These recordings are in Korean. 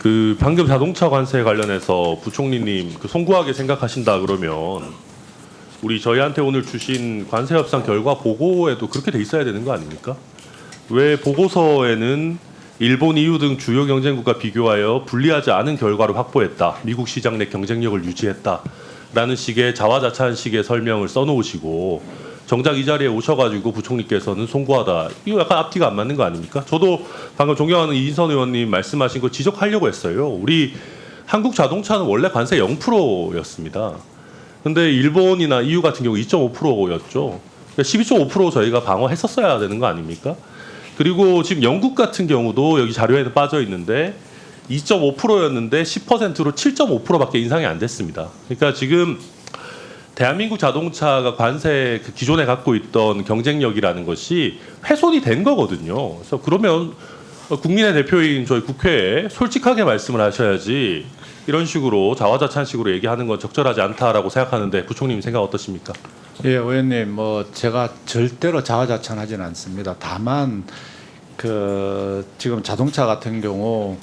그 방금 자동차 관세 관련해서 부총리님 그 송구하게 생각하신다 그러면 우리 저희한테 오늘 주신 관세 협상 결과 보고에도 그렇게 돼 있어야 되는 거 아닙니까? 왜 보고서에는 일본, EU 등 주요 경쟁국과 비교하여 불리하지 않은 결과를 확보했다. 미국 시장 내 경쟁력을 유지했다. 라는 식의 자화자찬 식의 설명을 써놓으시고 정작 이 자리에 오셔가지고 부총리께서는 송구하다. 이거 약간 앞뒤가 안 맞는 거 아닙니까? 저도 방금 존경하는 이인선 의원님 말씀하신 거 지적하려고 했어요. 우리 한국 자동차는 원래 관세 0%였습니다. 근데 일본이나 EU 같은 경우 2.5%였죠. 12.5% 저희가 방어했었어야 되는 거 아닙니까? 그리고 지금 영국 같은 경우도 여기 자료에는 빠져 있는데 2.5%였는데 10%로 7.5%밖에 인상이 안 됐습니다. 그러니까 지금 대한민국 자동차가 관세 그 기존에 갖고 있던 경쟁력이라는 것이 훼손이 된 거거든요. 그래서 그러면 국민의 대표인 저희 국회에 솔직하게 말씀을 하셔야지 이런 식으로 자화자찬식으로 얘기하는 건 적절하지 않다라고 생각하는데 부총님 생각 어떠십니까? 예, 의원님, 뭐 제가 절대로 자화자찬하지는 않습니다. 다만 그 지금 자동차 같은 경우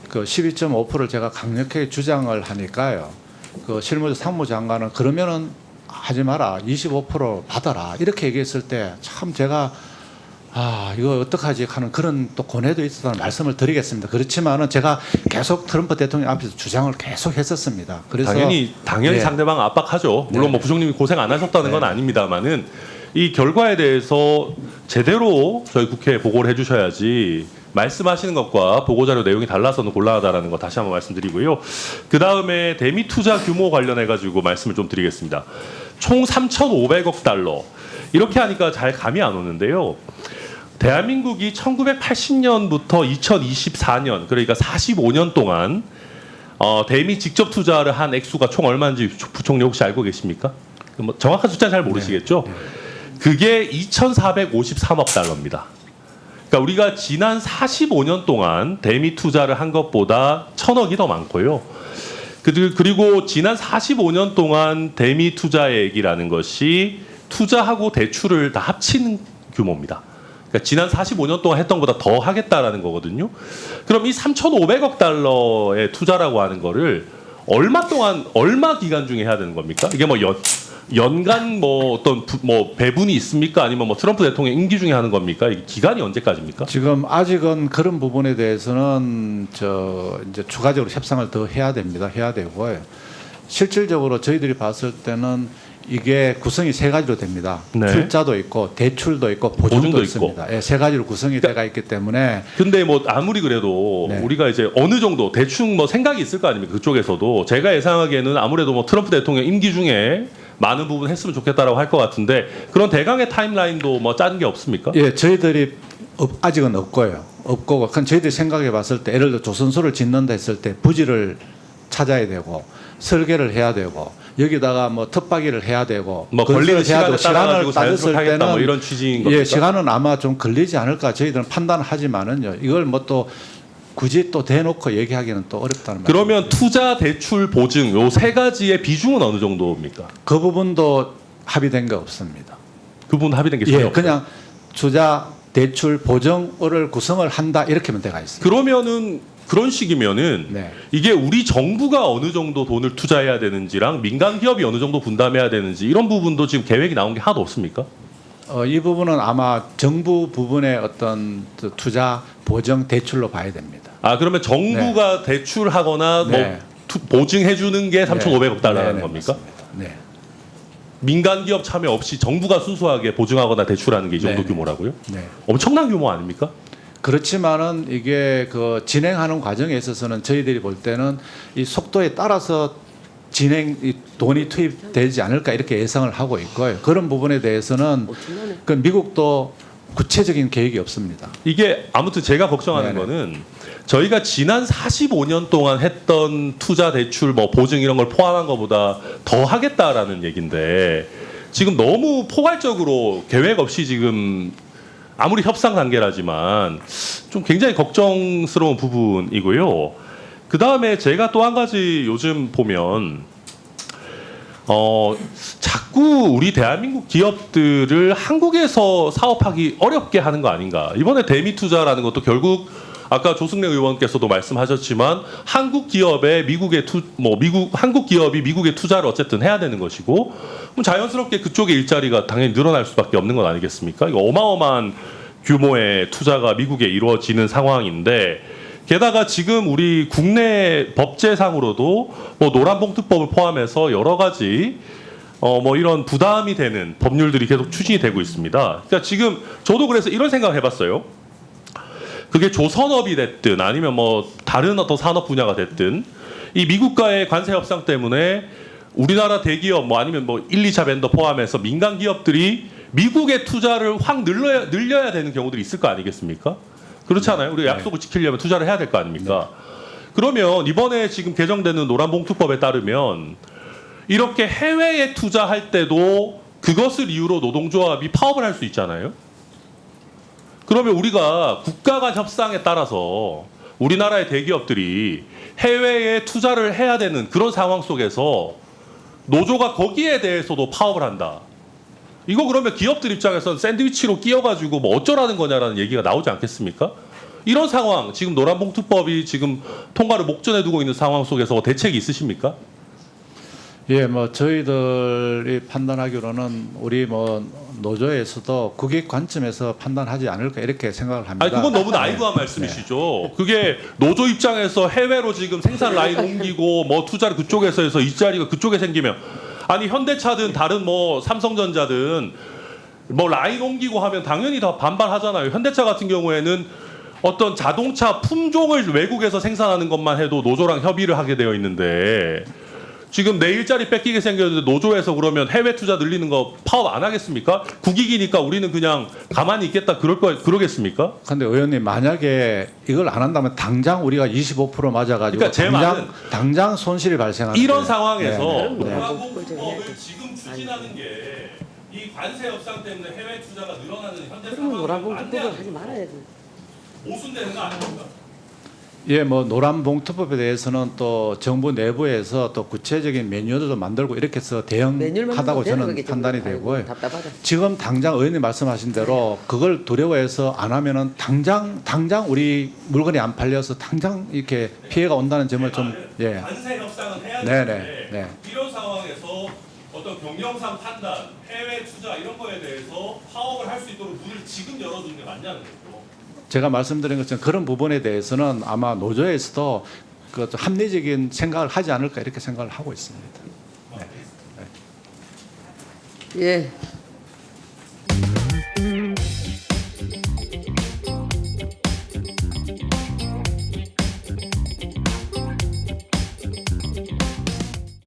그 12.5%를 제가 강력하게 주장을 하니까요. 그 실무자 상무장관은 그러면은 하지 마라, 25% 받아라 이렇게 얘기했을 때 참 제가 이거 어떡하지 하는 그런 또 고뇌도 있었다는 말씀을 드리겠습니다. 그렇지만은 제가 계속 트럼프 대통령 앞에서 주장을 계속 했었습니다. 그래서 당연히 네. 상대방 압박하죠. 물론 네. 뭐 부총님이 고생 안 하셨다는 건 아닙니다만은 이 결과에 대해서 제대로 저희 국회에 보고를 해주셔야지 말씀하시는 것과 보고자료 내용이 달라서는 곤란하다라는 거 다시 한번 말씀드리고요. 그 다음에 대미 투자 규모 관련해 가지고 말씀을 좀 드리겠습니다. 총 3,500억 달러 이렇게 하니까 잘 감이 안 오는데요. 대한민국이 1980년부터 2024년 그러니까 45년 동안 대미 직접 투자를 한 액수가 총 얼마인지 부총리 혹시 알고 계십니까? 뭐 정확한 숫자는 잘 모르시겠죠? 네. 그게 2,453억 달러입니다. 그러니까 우리가 지난 45년 동안 대미 투자를 한 것보다 1,000억이 더 많고요. 그리고 지난 45년 동안 대미 투자액이라는 것이 투자하고 대출을 다 합친 규모입니다. 그러니까 지난 45년 동안 했던 것보다 더 하겠다라는 거거든요. 그럼 이 3,500억 달러의 투자라고 하는 거를 얼마 기간 중에 해야 되는 겁니까? 이게 뭐 연간 뭐 어떤 뭐 배분이 있습니까? 아니면 뭐 트럼프 대통령 임기 중에 하는 겁니까? 이게 기간이 언제까지입니까? 지금 아직은 그런 부분에 대해서는 이제 추가적으로 협상을 더 해야 됩니다. 해야 되고요. 실질적으로 저희들이 봤을 때는 이게 구성이 세 가지로 됩니다. 네. 출자도 있고 대출도 있고 보증도 보증도 있습니다. 예, 세 가지로 구성이 돼가 있기 때문에 근데 뭐 아무리 그래도 네. 우리가 이제 어느 정도 대충 뭐 생각이 있을 거 아닙니까? 그쪽에서도 제가 예상하기에는 아무래도 뭐 트럼프 대통령 임기 중에 많은 부분 했으면 좋겠다라고 할 것 같은데 그런 대강의 타임라인도 뭐 짠 게 없습니까? 예, 저희들이 아직은 없고요. 없고 그건 저희들이 생각해 봤을 때 예를 들어 조선소를 짓는다 했을 때 부지를 찾아야 되고 설계를 해야 되고 여기다가 뭐 텃밭기를 해야 되고 뭐 걸리는 시간을 따라가지고 따졌을 자연스럽게 하겠다 뭐 때는 이런 취지인 겁니까? 예, 시간은 아마 좀 걸리지 않을까 저희들은 판단하지만은요. 이걸 뭐 또 굳이 또 대놓고 얘기하기는 또 어렵다는 말이죠. 그러면 투자, 대출, 보증 요 세 가지의 비중은 어느 정도입니까? 그 부분도 합의된 게 없습니다. 그 부분 합의된 게 전혀 예, 없어요. 그냥 투자, 대출, 보증을 구성을 한다 이렇게만 돼가 있습니다. 그러면은 그런 식이면은 네. 이게 우리 정부가 어느 정도 돈을 투자해야 되는지랑 민간 기업이 어느 정도 분담해야 되는지 이런 부분도 지금 계획이 나온 게 하나도 없습니까? 이 부분은 아마 정부 부분의 어떤 투자, 보증, 대출로 봐야 됩니다. 아 그러면 정부가 대출하거나 네. 뭐 보증해 주는 게 3,500억 달러라는 네, 겁니까? 맞습니다. 네. 민간 기업 참여 없이 정부가 순수하게 보증하거나 대출하는 게 이 정도 네, 네. 규모라고요? 네. 엄청난 규모 아닙니까? 그렇지만은 이게 그 진행하는 과정에 있어서는 저희들이 볼 때는 이 속도에 따라서 이 돈이 투입되지 않을까 이렇게 예상을 하고 있고요. 그런 부분에 대해서는 그 미국도 구체적인 계획이 없습니다. 이게 아무튼 제가 걱정하는 네네. 거는 저희가 지난 45년 동안 했던 투자 대출 뭐 보증 이런 걸 포함한 것보다 더 하겠다라는 얘기인데 지금 너무 포괄적으로 계획 없이 지금 아무리 협상 단계라지만 좀 굉장히 걱정스러운 부분이고요. 그 다음에 제가 또 한 가지 요즘 보면 자꾸 우리 대한민국 기업들을 한국에서 사업하기 어렵게 하는 거 아닌가. 이번에 대미 투자라는 것도 결국 아까 조승래 의원께서도 말씀하셨지만 한국 기업의 한국 기업이 미국에 투자를 어쨌든 해야 되는 것이고 그럼 자연스럽게 그쪽의 일자리가 당연히 늘어날 수밖에 없는 것 아니겠습니까? 이거 어마어마한 규모의 투자가 미국에 이루어지는 상황인데 게다가 지금 우리 국내 법제상으로도 뭐 노란봉투법을 포함해서 여러 가지 이런 부담이 되는 법률들이 계속 추진이 되고 있습니다. 그러니까 지금 저도 그래서 이런 생각을 해봤어요. 그게 조선업이 됐든 아니면 뭐 다른 어떤 산업 분야가 됐든 이 미국과의 관세 협상 때문에 우리나라 대기업 뭐 아니면 뭐 1, 2차 벤더 포함해서 민간 기업들이 미국의 투자를 확 늘려야 되는 경우들이 있을 거 아니겠습니까? 그렇지 않아요? 우리가 약속을 지키려면 투자를 해야 될 거 아닙니까? 그러면 이번에 지금 개정되는 노란봉투법에 따르면 이렇게 해외에 투자할 때도 그것을 이유로 노동조합이 파업을 할 수 있잖아요. 그러면 우리가 국가 간 협상에 따라서 우리나라의 대기업들이 해외에 투자를 해야 되는 그런 상황 속에서 노조가 거기에 대해서도 파업을 한다. 이거 그러면 기업들 입장에서는 샌드위치로 끼어가지고 뭐 어쩌라는 거냐라는 얘기가 나오지 않겠습니까? 이런 상황, 지금 노란봉투법이 지금 통과를 목전에 두고 있는 상황 속에서 대책이 있으십니까? 예, 뭐 저희들이 판단하기로는 우리 뭐 노조에서도 국익 관점에서 판단하지 않을까 이렇게 생각을 합니다. 아니 그건 너무 나이브한 말씀이시죠. 그게 노조 입장에서 해외로 지금 생산 라인 옮기고 뭐 투자를 그쪽에서 해서 이 자리가 그쪽에 생기면 아니 현대차든 다른 뭐 삼성전자든 뭐 라인 옮기고 하면 당연히 다 반발하잖아요. 현대차 같은 경우에는 어떤 자동차 품종을 외국에서 생산하는 것만 해도 노조랑 협의를 하게 되어 있는데 지금 내 일자리 뺏기게 생겼는데 노조에서 그러면 해외 투자 늘리는 거 파업 안 하겠습니까? 국익이니까 우리는 그냥 가만히 있겠다 그러겠습니까? 근데 의원님 만약에 이걸 안 한다면 당장 우리가 25% 맞아가지고 그러니까 제 말은 당장 손실이 발생하는 이런 거예요. 상황에서 네. 노란봉투법을 지금 추진하는 게 이 관세 협상 때문에 해외 투자가 늘어나는 현재 그러면 상황을 노란봉투법을 하지 안내하는 말아야 돼. 모순되는 거 아닙니까? 예, 뭐 노란봉투법에 대해서는 또 정부 내부에서 또 구체적인 매뉴얼도 만들고 이렇게 해서 대응하다고 저는 판단이 되고요. 답답하다. 지금 당장 의원님 말씀하신 대로 그걸 두려워해서 안 하면은 당장 우리 물건이 안 팔려서 당장 이렇게 피해가 온다는 점을 좀 관세 협상은 해야 네네, 되는데 네. 이런 상황에서 어떤 경영상 판단, 해외 투자 이런 거에 대해서 파업을 할 수 있도록 문을 지금 열어주는 게 맞냐는 거죠. 제가 말씀드린 것처럼 그런 부분에 대해서는 아마 노조에서도 그 합리적인 생각을 하지 않을까 이렇게 생각을 하고 있습니다. 예.